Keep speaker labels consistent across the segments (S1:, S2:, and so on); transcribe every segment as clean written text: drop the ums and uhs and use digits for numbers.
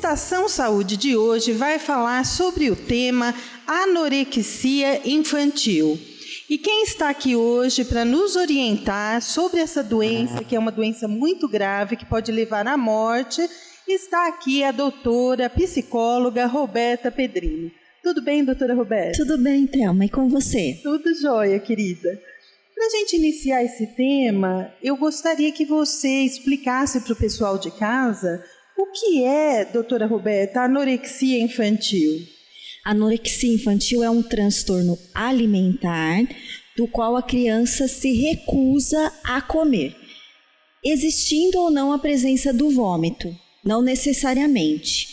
S1: Estação Saúde de hoje vai falar sobre o tema anorexia infantil. E quem está aqui hoje para nos orientar sobre essa doença, que é uma doença muito grave, que pode levar à morte, está aqui a doutora psicóloga Roberta Pedrini. Tudo bem, doutora Roberta?
S2: Tudo bem, Thelma, e com você?
S1: Tudo jóia, querida. Para a gente iniciar esse tema, eu gostaria que você explicasse para o pessoal de casa o que é, doutora Roberta, anorexia infantil.
S2: A anorexia infantil é um transtorno alimentar do qual a criança se recusa a comer, existindo ou não a presença do vômito, não necessariamente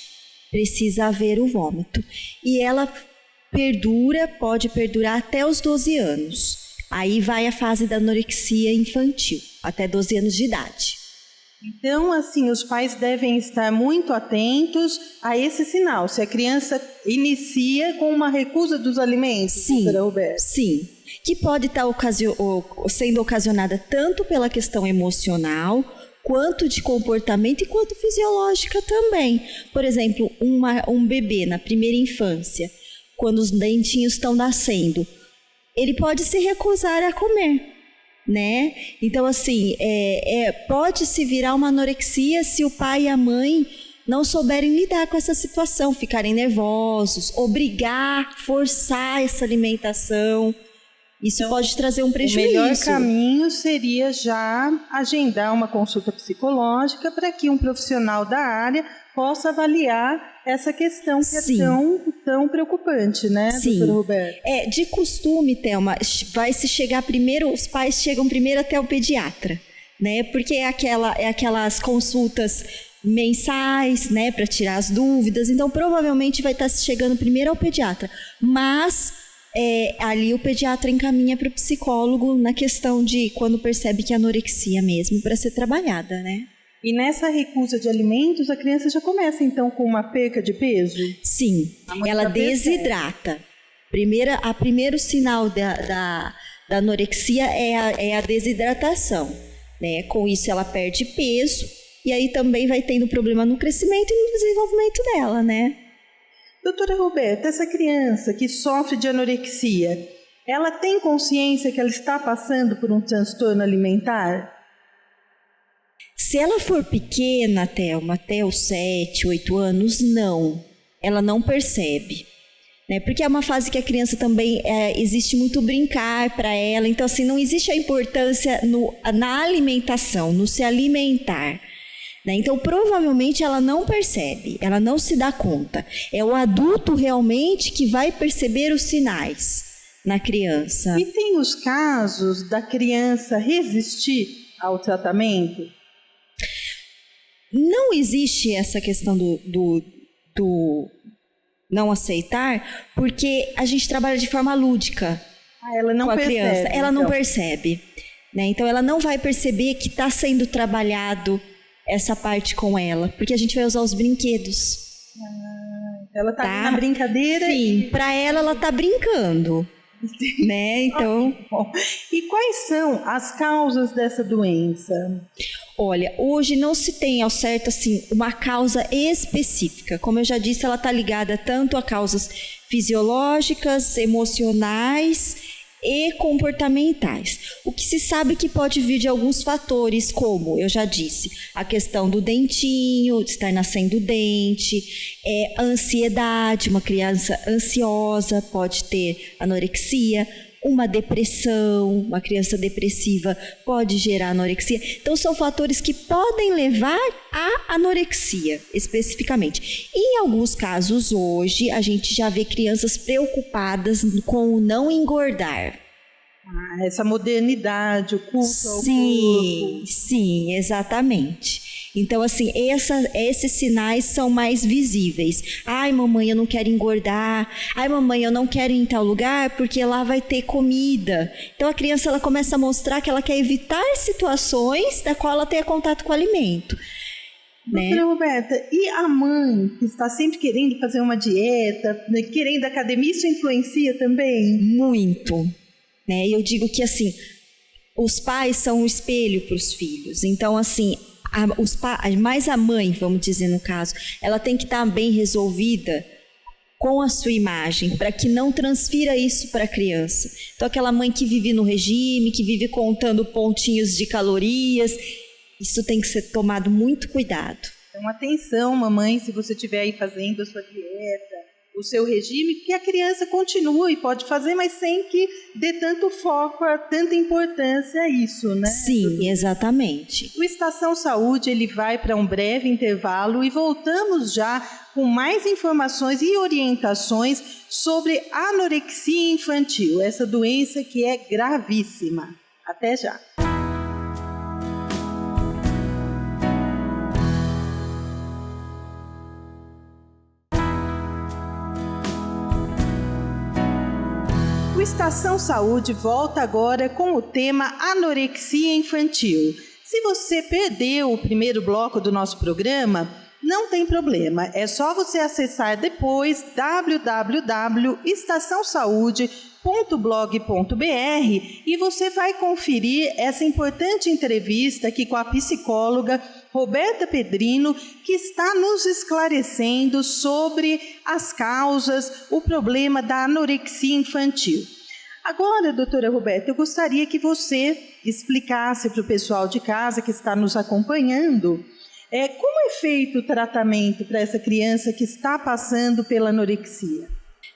S2: precisa haver o vômito. E ela pode perdurar até os 12 anos. Aí vai a fase da anorexia infantil, até 12 anos de idade.
S1: Então, assim, os pais devem estar muito atentos a esse sinal. Se a criança inicia com uma recusa dos alimentos, doutora Roberta?
S2: Sim, que pode estar sendo ocasionada tanto pela questão emocional, quanto de comportamento e quanto fisiológica também. Por exemplo, um bebê na primeira infância, quando os dentinhos estão nascendo, ele pode se recusar a comer, né? Então, assim, pode se virar uma anorexia se o pai e a mãe não souberem lidar com essa situação, ficarem nervosos, forçar essa alimentação. Isso então, pode trazer um prejuízo.
S1: O melhor caminho seria já agendar uma consulta psicológica para que um profissional da área possa avaliar essa questão que
S2: Sim.
S1: é tão preocupante, né,
S2: Sim.
S1: doutora Roberta?
S2: De costume, Thelma, os pais chegam primeiro até o pediatra, né? Porque é aquelas consultas mensais, né, para tirar as dúvidas. Então, provavelmente vai estar chegando primeiro ao pediatra. Mas ali o pediatra encaminha para o psicólogo na questão de quando percebe que é anorexia mesmo, para ser trabalhada, né?
S1: E nessa recusa de alimentos, a criança já começa, então, com uma perca de peso?
S2: Sim, ela desidrata. O primeiro sinal da anorexia é a desidratação, né? Com isso, ela perde peso e aí também vai tendo problema no crescimento e no desenvolvimento dela, né?
S1: Doutora Roberta, essa criança que sofre de anorexia, ela tem consciência que ela está passando por um transtorno alimentar?
S2: Se ela for pequena, Thelma, até os 7, 8 anos, não. Ela não percebe. Né? Porque é uma fase que a criança também, existe muito brincar para ela. Então, assim, não existe a importância na alimentação, no se alimentar. Né? Então, provavelmente, ela não percebe, ela não se dá conta. É o adulto realmente que vai perceber os sinais na criança.
S1: E tem os casos da criança resistir ao tratamento?
S2: Não existe essa questão do não aceitar, porque a gente trabalha de forma lúdica
S1: ela não
S2: com a
S1: percebe,
S2: criança. Ela
S1: então.
S2: não percebe. Né? Então, ela não vai perceber que está sendo trabalhado essa parte com ela, porque a gente vai usar os brinquedos.
S1: Ela está na brincadeira?
S2: Sim, para ela está brincando. Né? Então,
S1: e quais são as causas dessa doença?
S2: Olha, hoje não se tem ao certo assim uma causa específica. Como eu já disse, ela está ligada tanto a causas fisiológicas, emocionais e comportamentais. O que se sabe que pode vir de alguns fatores, como eu já disse, a questão do dentinho, de estar nascendo dente, a ansiedade, uma criança ansiosa pode ter anorexia, uma depressão, uma criança depressiva pode gerar anorexia. Então, são fatores que podem levar à anorexia, especificamente. Em alguns casos, hoje, a gente já vê crianças preocupadas com o não engordar.
S1: Essa modernidade, o culto ao corpo.
S2: Sim, exatamente. Então, assim, esses sinais são mais visíveis. Ai, mamãe, eu não quero engordar. Ai, mamãe, eu não quero ir em tal lugar porque lá vai ter comida. Então, a criança ela começa a mostrar que ela quer evitar situações da qual ela tenha contato com o alimento.
S1: Doutora Roberta, e a mãe que está sempre querendo fazer uma dieta, querendo academia, isso influencia também?
S2: Muito. Né? Eu digo que, assim, os pais são um espelho para os filhos. Então, assim, mais a mãe, vamos dizer no caso, ela tem que estar bem resolvida com a sua imagem, para que não transfira isso para a criança. Então, aquela mãe que vive no regime, que vive contando pontinhos de calorias, isso tem que ser tomado muito cuidado.
S1: Então, atenção, mamãe, se você estiver aí fazendo a sua dieta, o seu regime, que a criança continua e pode fazer, mas sem que dê tanto foco, tanta importância a isso, né?
S2: Sim, exatamente.
S1: O Estação Saúde, ele vai para um breve intervalo e voltamos já com mais informações e orientações sobre anorexia infantil, essa doença que é gravíssima. Até já. O Estação Saúde volta agora com o tema anorexia infantil. Se você perdeu o primeiro bloco do nosso programa, não tem problema, é só você acessar depois www.estaçãosaude.blog.br e você vai conferir essa importante entrevista aqui com a psicóloga Roberta Pedrino, que está nos esclarecendo sobre as causas, o problema da anorexia infantil. Agora, doutora Roberta, eu gostaria que você explicasse para o pessoal de casa que está nos acompanhando como é feito o tratamento para essa criança que está passando pela anorexia.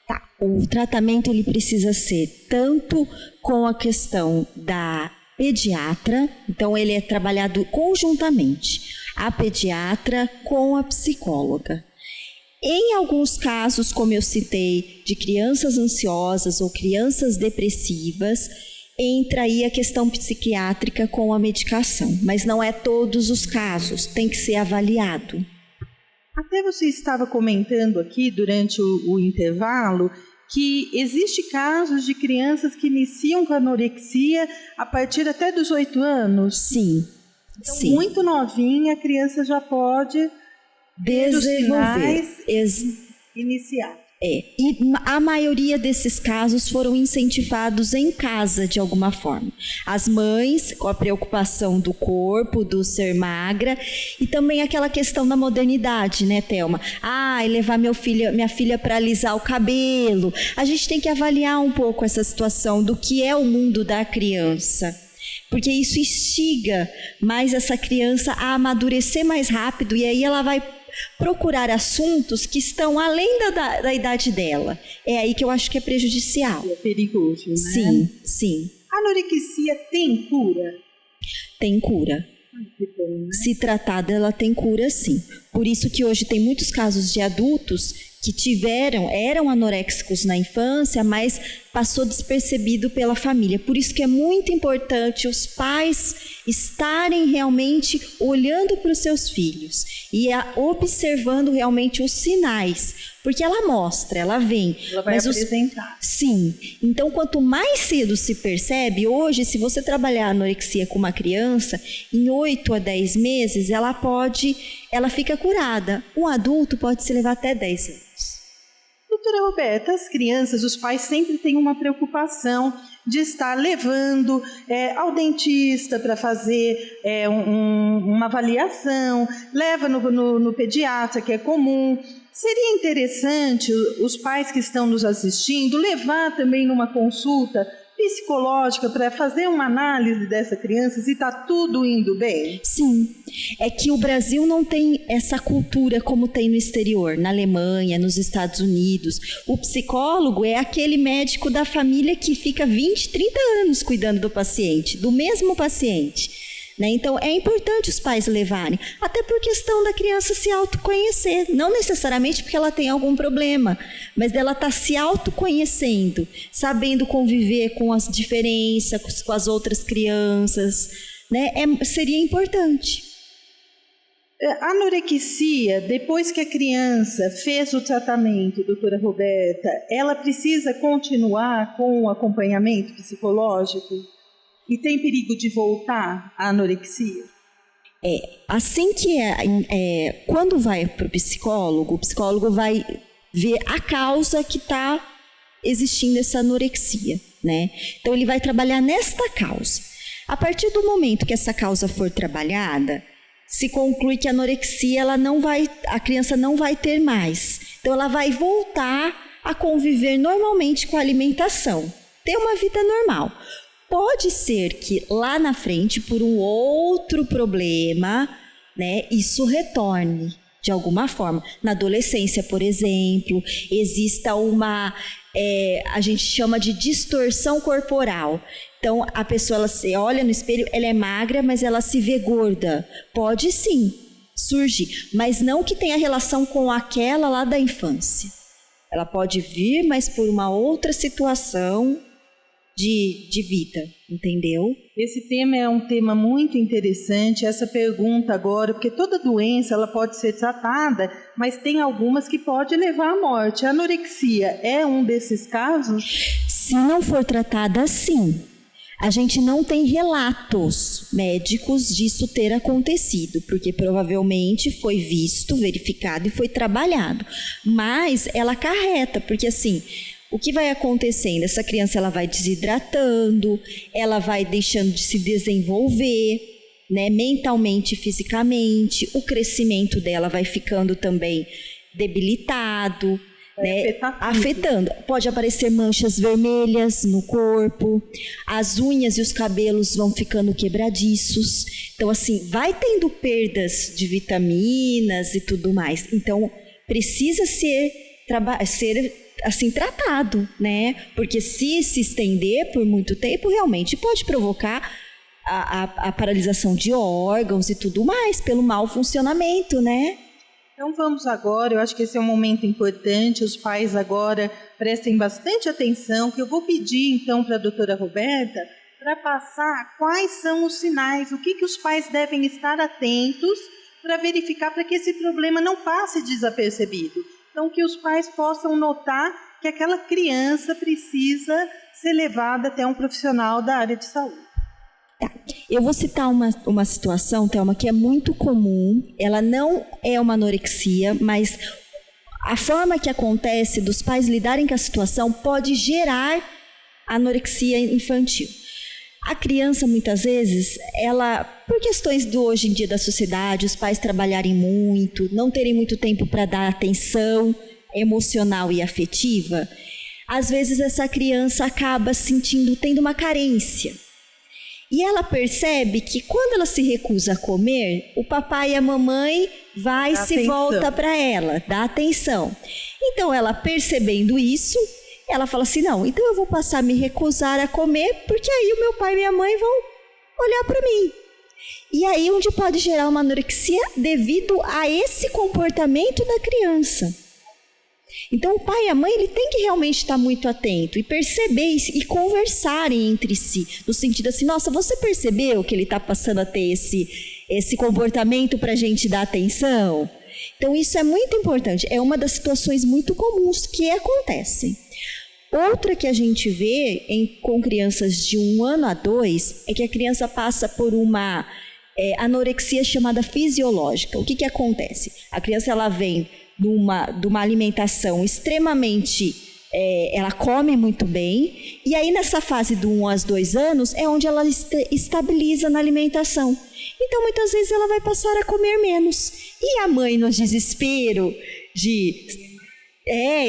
S2: Tá. O tratamento ele precisa ser tanto com a questão da pediatra, então ele é trabalhado conjuntamente, a pediatra com a psicóloga. Em alguns casos, como eu citei, de crianças ansiosas ou crianças depressivas, entra aí a questão psiquiátrica com a medicação, mas não é todos os casos, tem que ser avaliado.
S1: Até você estava comentando aqui durante o intervalo que existe casos de crianças que iniciam com anorexia a partir até dos 8 anos.
S2: Sim,
S1: então,
S2: sim.
S1: Muito novinha, a criança já pode
S2: desenvolver,
S1: iniciar.
S2: E a maioria desses casos foram incentivados em casa de alguma forma. As mães, com a preocupação do corpo, do ser magra, e também aquela questão da modernidade, né, Thelma? Levar minha filha para alisar o cabelo. A gente tem que avaliar um pouco essa situação do que é o mundo da criança, porque isso instiga mais essa criança a amadurecer mais rápido, e aí ela vai procurar assuntos que estão além da idade dela. É aí que eu acho que é prejudicial.
S1: É perigoso, né?
S2: Sim, sim.
S1: A anorexia tem cura?
S2: Tem cura.
S1: Que bom, né?
S2: Se tratada, ela tem cura, sim. Por isso que hoje tem muitos casos de adultos que eram anoréxicos na infância, mas passou despercebido pela família. Por isso que é muito importante os pais estarem realmente olhando para os seus filhos e observando realmente os sinais, porque ela mostra, ela vem.
S1: Ela vai apresentar.
S2: Sim. Então, quanto mais cedo se percebe, hoje, se você trabalhar a anorexia com uma criança, em 8 a 10 meses, ela fica curada. Um adulto pode se levar até 10 anos.
S1: Doutora Roberta, as crianças, os pais sempre têm uma preocupação de estar levando ao dentista para fazer uma avaliação, leva no pediatra, que é comum. Seria interessante os pais que estão nos assistindo levar também numa consulta psicológica para fazer uma análise dessa criança, se está tudo indo bem?
S2: Sim, é que o Brasil não tem essa cultura como tem no exterior, na Alemanha, nos Estados Unidos. O psicólogo é aquele médico da família que fica 20, 30 anos cuidando do paciente, do mesmo paciente. Então, é importante os pais levarem, até por questão da criança se autoconhecer, não necessariamente porque ela tem algum problema, mas dela estar se autoconhecendo, sabendo conviver com as diferenças, com as outras crianças, né? Seria importante.
S1: A anorexia, depois que a criança fez o tratamento, doutora Roberta, ela precisa continuar com o acompanhamento psicológico? E tem perigo de voltar à anorexia?
S2: Assim que quando vai para o psicólogo vai ver a causa que está existindo essa anorexia, né? Então ele vai trabalhar nesta causa. A partir do momento que essa causa for trabalhada, se conclui que a anorexia a criança não vai ter mais. Então ela vai voltar a conviver normalmente com a alimentação, ter uma vida normal. Pode ser que lá na frente, por um outro problema, né, isso retorne de alguma forma. Na adolescência, por exemplo, exista a gente chama de distorção corporal. Então, a pessoa ela se olha no espelho, ela é magra, mas ela se vê gorda. Pode sim surgir, mas não que tenha relação com aquela lá da infância. Ela pode vir, mas por uma outra situação de vida, entendeu?
S1: Esse tema é um tema muito interessante, essa pergunta agora, porque toda doença ela pode ser tratada, mas tem algumas que podem levar à morte. A anorexia é um desses casos?
S2: Se não for tratada assim, a gente não tem relatos médicos disso ter acontecido, porque provavelmente foi visto, verificado e foi trabalhado. Mas ela acarreta, porque assim, o que vai acontecendo? Essa criança ela vai desidratando, ela vai deixando de se desenvolver, né, mentalmente e fisicamente, o crescimento dela vai ficando também debilitado, né, afetando. Pode aparecer manchas vermelhas no corpo, as unhas e os cabelos vão ficando quebradiços. Então, assim, vai tendo perdas de vitaminas e tudo mais. Então, precisa ser assim, tratado, né? Porque se estender por muito tempo, realmente pode provocar a paralisação de órgãos e tudo mais, pelo mau funcionamento, né?
S1: Então vamos agora, eu acho que esse é um momento importante, os pais agora prestem bastante atenção, que eu vou pedir então para a doutora Roberta para passar quais são os sinais, o que os pais devem estar atentos para verificar para que esse problema não passe desapercebido. Então, que os pais possam notar que aquela criança precisa ser levada até um profissional da área de saúde.
S2: Eu vou citar uma situação, Thelma, que é muito comum. Ela não é uma anorexia, mas a forma que acontece dos pais lidarem com a situação pode gerar anorexia infantil. A criança, muitas vezes, ela, por questões do hoje em dia da sociedade, os pais trabalharem muito, não terem muito tempo para dar atenção emocional e afetiva, às vezes essa criança acaba tendo uma carência. E ela percebe que quando ela se recusa a comer, o papai e a mamãe volta para ela, dá atenção. Então, ela percebendo isso, ela fala assim, não, então eu vou passar a me recusar a comer, porque aí o meu pai e minha mãe vão olhar para mim. E aí onde pode gerar uma anorexia devido a esse comportamento da criança. Então o pai e a mãe ele tem que realmente estar muito atento e perceber e conversarem entre si, no sentido assim, nossa, você percebeu que ele está passando a ter esse comportamento para a gente dar atenção? Então isso é muito importante, é uma das situações muito comuns que acontecem. Outra que a gente vê com crianças de 1 ano a 2 é que a criança passa por uma anorexia chamada fisiológica. O que acontece? A criança ela vem de uma alimentação extremamente... ela come muito bem, e aí nessa fase do 1 aos 2 anos é onde ela estabiliza na alimentação. Então muitas vezes ela vai passar a comer menos. E a mãe, no desespero de...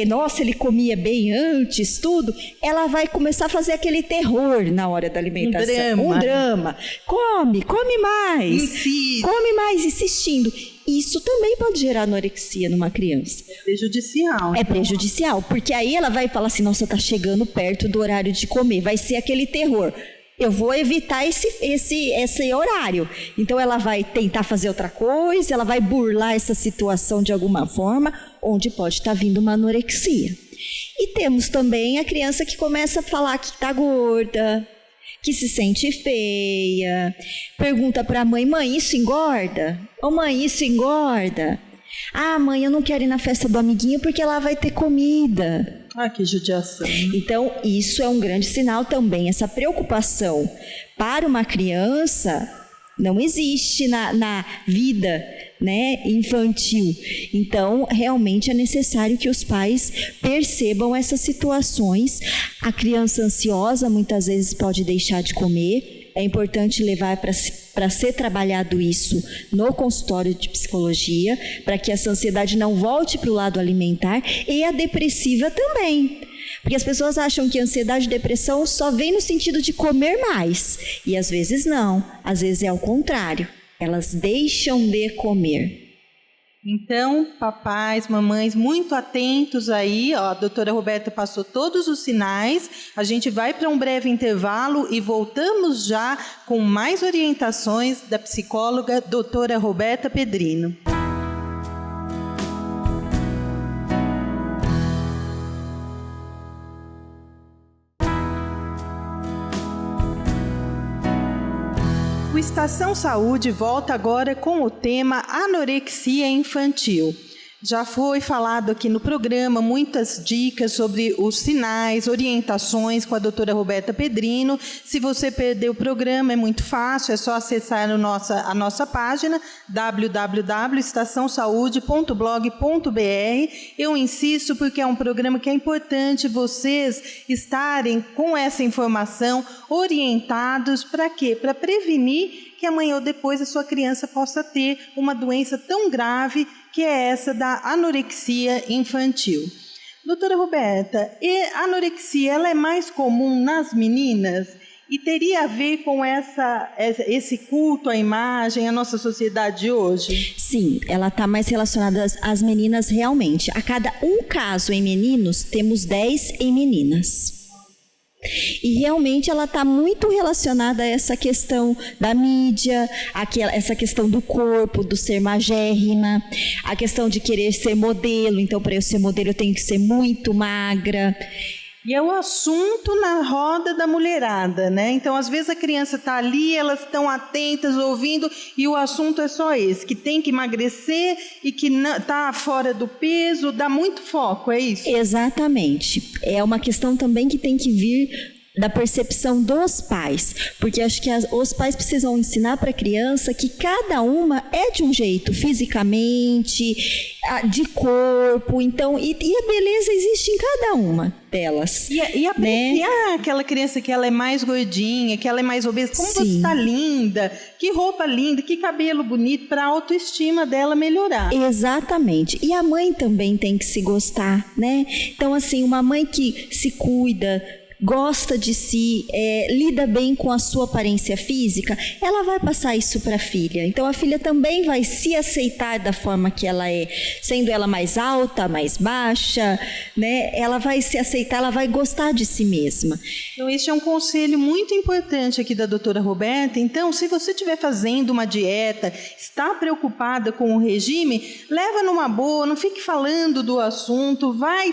S2: nossa, ele comia bem antes, tudo. Ela vai começar a fazer aquele terror na hora da alimentação. Um drama. Come mais.
S1: Insiste.
S2: Come mais, insistindo. Isso também pode gerar anorexia numa criança.
S1: É prejudicial.
S2: É prejudicial, porque aí ela vai falar assim, nossa, tá chegando perto do horário de comer. Vai ser aquele terror. Eu vou evitar esse horário. Então, ela vai tentar fazer outra coisa, ela vai burlar essa situação de alguma forma, onde pode estar vindo uma anorexia. E temos também a criança que começa a falar que está gorda, que se sente feia, pergunta para a mãe, mãe, isso engorda? Ô mãe, isso engorda? Ah, mãe, eu não quero ir na festa do amiguinho porque lá vai ter comida.
S1: Ah, que judiação.
S2: Então, isso é um grande sinal também. Essa preocupação para uma criança não existe na vida, né, infantil. Então, realmente é necessário que os pais percebam essas situações. A criança ansiosa muitas vezes pode deixar de comer. É importante levar para para ser trabalhado isso no consultório de psicologia, para que essa ansiedade não volte para o lado alimentar, e a depressiva também. Porque as pessoas acham que ansiedade e depressão só vem no sentido de comer mais. E às vezes não, às vezes é o contrário. Elas deixam de comer.
S1: Então, papais, mamães, muito atentos aí. Ó, a doutora Roberta passou todos os sinais. A gente vai para um breve intervalo e voltamos já com mais orientações da psicóloga doutora Roberta Pedrino. O Estação Saúde volta agora com o tema anorexia infantil. Já foi falado aqui no programa muitas dicas sobre os sinais, orientações com a doutora Roberta Pedrino. Se você perdeu o programa, é muito fácil, é só acessar a nossa página www.estaçãosaude.blog.br. Eu insisto porque é um programa que é importante vocês estarem com essa informação orientados para quê? Para prevenir que amanhã ou depois a sua criança possa ter uma doença tão grave que é essa da anorexia infantil. Doutora Roberta, a anorexia ela é mais comum nas meninas e teria a ver com esse culto à imagem, a nossa sociedade de hoje?
S2: Sim, ela está mais relacionada às meninas realmente. A cada um caso em meninos, temos 10 em meninas. E realmente ela está muito relacionada a essa questão da mídia, essa questão do corpo, do ser magérrima, a questão de querer ser modelo. Então, para eu ser modelo, eu tenho que ser muito magra.
S1: E é o assunto na roda da mulherada, né? Então, às vezes a criança está ali, elas estão atentas, ouvindo, e o assunto é só esse, que tem que emagrecer e que está fora do peso, dá muito foco, é isso?
S2: Exatamente. É uma questão também que tem que vir da percepção dos pais, porque acho que os pais precisam ensinar para a criança que cada uma é de um jeito, fisicamente, de corpo, então, e a beleza existe em cada uma delas.
S1: E apreciar aquela criança que ela é mais gordinha, que ela é mais obesa, como você está linda, que roupa linda, que cabelo bonito, para a autoestima dela melhorar.
S2: Exatamente. E a mãe também tem que se gostar, né? Então, assim, uma mãe que se cuida, gosta de si, lida bem com a sua aparência física, ela vai passar isso para a filha. Então, a filha também vai se aceitar da forma que ela é, sendo ela mais alta, mais baixa, né? Ela vai se aceitar, ela vai gostar de si mesma.
S1: Então, esse é um conselho muito importante aqui da doutora Roberta. Então, se você estiver fazendo uma dieta, está preocupada com o regime, leva numa boa, não fique falando do assunto, vai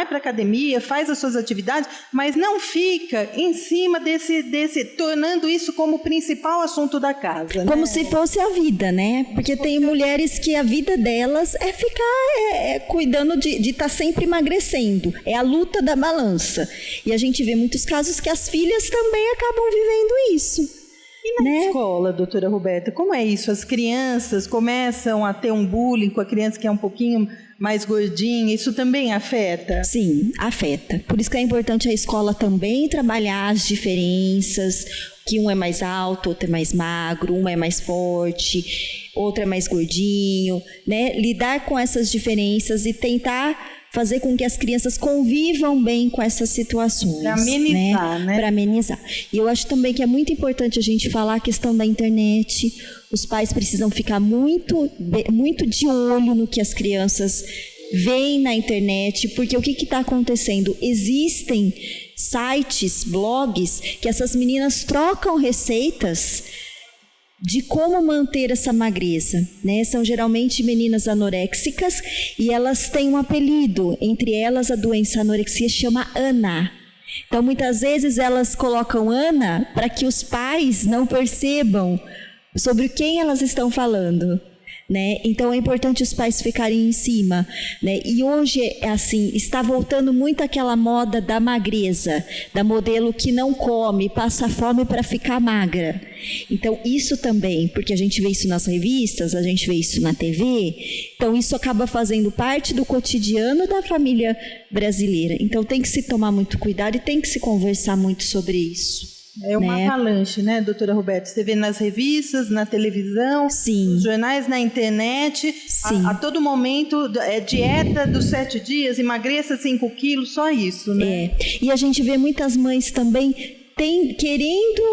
S1: para a academia, faz as suas atividades, mas não fica em cima desse tornando isso como o principal assunto da casa.
S2: Como
S1: né?
S2: se fosse a vida, né? Porque tem mulheres que a vida delas é ficar cuidando de estar sempre emagrecendo. É a luta da balança. E a gente vê muitos casos que as filhas também acabam vivendo isso.
S1: E na escola, doutora Roberta, como é isso? As crianças começam a ter um bullying com a criança que é um pouquinho mais gordinha, isso também afeta?
S2: Sim, afeta. Por isso que é importante a escola também trabalhar as diferenças, que um é mais alto, outro é mais magro, um é mais forte, outro é mais gordinho, né? Lidar com essas diferenças e tentar fazer com que as crianças convivam bem com essas situações.
S1: Para amenizar, né?
S2: Para amenizar. E eu acho também que é muito importante a gente falar a questão da internet. Os pais precisam ficar muito de olho no que as crianças veem na internet, porque o que está acontecendo? Existem sites, blogs, que essas meninas trocam receitas de como manter essa magreza, né? São geralmente meninas anoréxicas e elas têm um apelido. Entre elas, a doença anorexia chama Ana. Então, muitas vezes elas colocam Ana para que os pais não percebam sobre quem elas estão falando, né? Então, é importante os pais ficarem em cima, né? E hoje, assim, está voltando muito aquela moda da magreza, da modelo que não come, passa fome para ficar magra. Então, isso também, porque a gente vê isso nas revistas, a gente vê isso na TV, então isso acaba fazendo parte do cotidiano da família brasileira. Então, tem que se tomar muito cuidado e tem que se conversar muito sobre isso.
S1: É uma avalanche, né, doutora Roberta? Você vê nas revistas, na televisão,
S2: Sim.
S1: nos jornais, na internet, a todo momento, dieta dos 7 dias, emagreça 5 quilos, só isso, né?
S2: E a gente vê muitas mães também querendo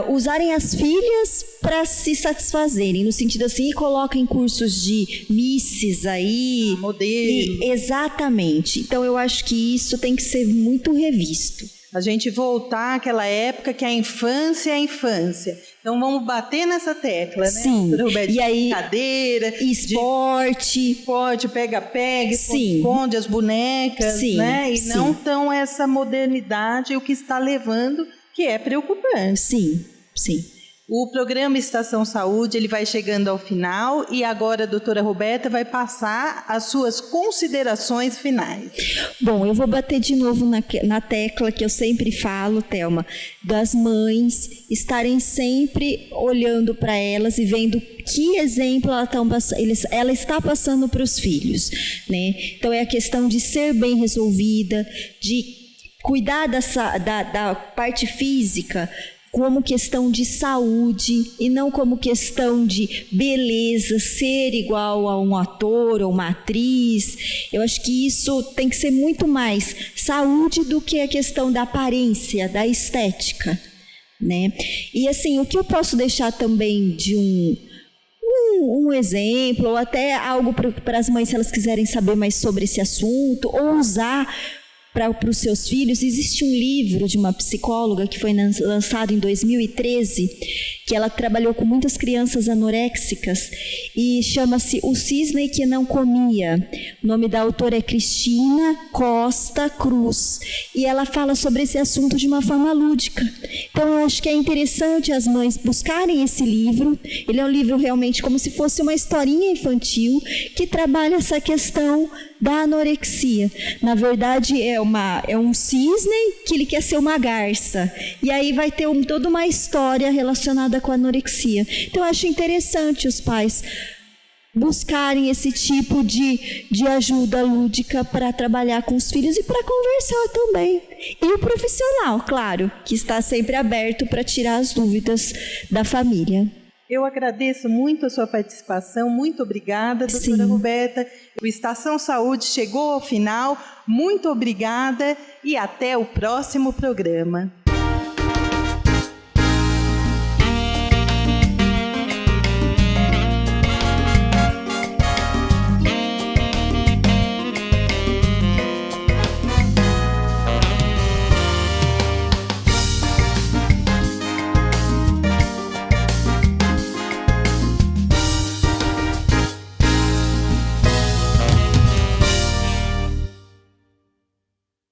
S2: usarem as filhas para se satisfazerem, no sentido assim, e colocam em cursos de misses aí.
S1: Modelo.
S2: Exatamente. Então, eu acho que isso tem que ser muito revisto.
S1: A gente voltar àquela época que a infância é a infância. Então, vamos bater nessa tecla, né?
S2: Sim.
S1: E aí, brincadeira.
S2: Esporte,
S1: pega-pega, esconde as bonecas, né? E não tão essa modernidade, o que está levando, que é preocupante.
S2: Sim.
S1: O programa Estação Saúde, ele vai chegando ao final e agora a doutora Roberta vai passar as suas considerações finais.
S2: Bom, eu vou bater de novo na tecla que eu sempre falo, Thelma, das mães estarem sempre olhando para elas e vendo que exemplo ela está passando para os filhos, né? Então, é a questão de ser bem resolvida, de cuidar da parte física como questão de saúde e não como questão de beleza, ser igual a um ator ou uma atriz. Eu acho que isso tem que ser muito mais saúde do que a questão da aparência, da estética, né? E assim, o que eu posso deixar também de um exemplo, ou até algo para as mães, se elas quiserem saber mais sobre esse assunto, ou usar para os seus filhos, existe um livro de uma psicóloga que foi lançado em 2013, que ela trabalhou com muitas crianças anoréxicas e chama-se O Cisne que Não Comia. O nome da autora é Cristina Costa Cruz e ela fala sobre esse assunto de uma forma lúdica. Então, eu acho que é interessante as mães buscarem esse livro. Ele é um livro realmente como se fosse uma historinha infantil que trabalha essa questão da anorexia. Na verdade, é um cisne que ele quer ser uma garça. E aí vai ter toda uma história relacionada com a anorexia. Então, eu acho interessante os pais buscarem esse tipo de ajuda lúdica para trabalhar com os filhos e para conversar também. E o profissional, claro, que está sempre aberto para tirar as dúvidas da família.
S1: Eu agradeço muito a sua participação, muito obrigada, doutora Roberta. O Estação Saúde chegou ao final, muito obrigada e até o próximo programa.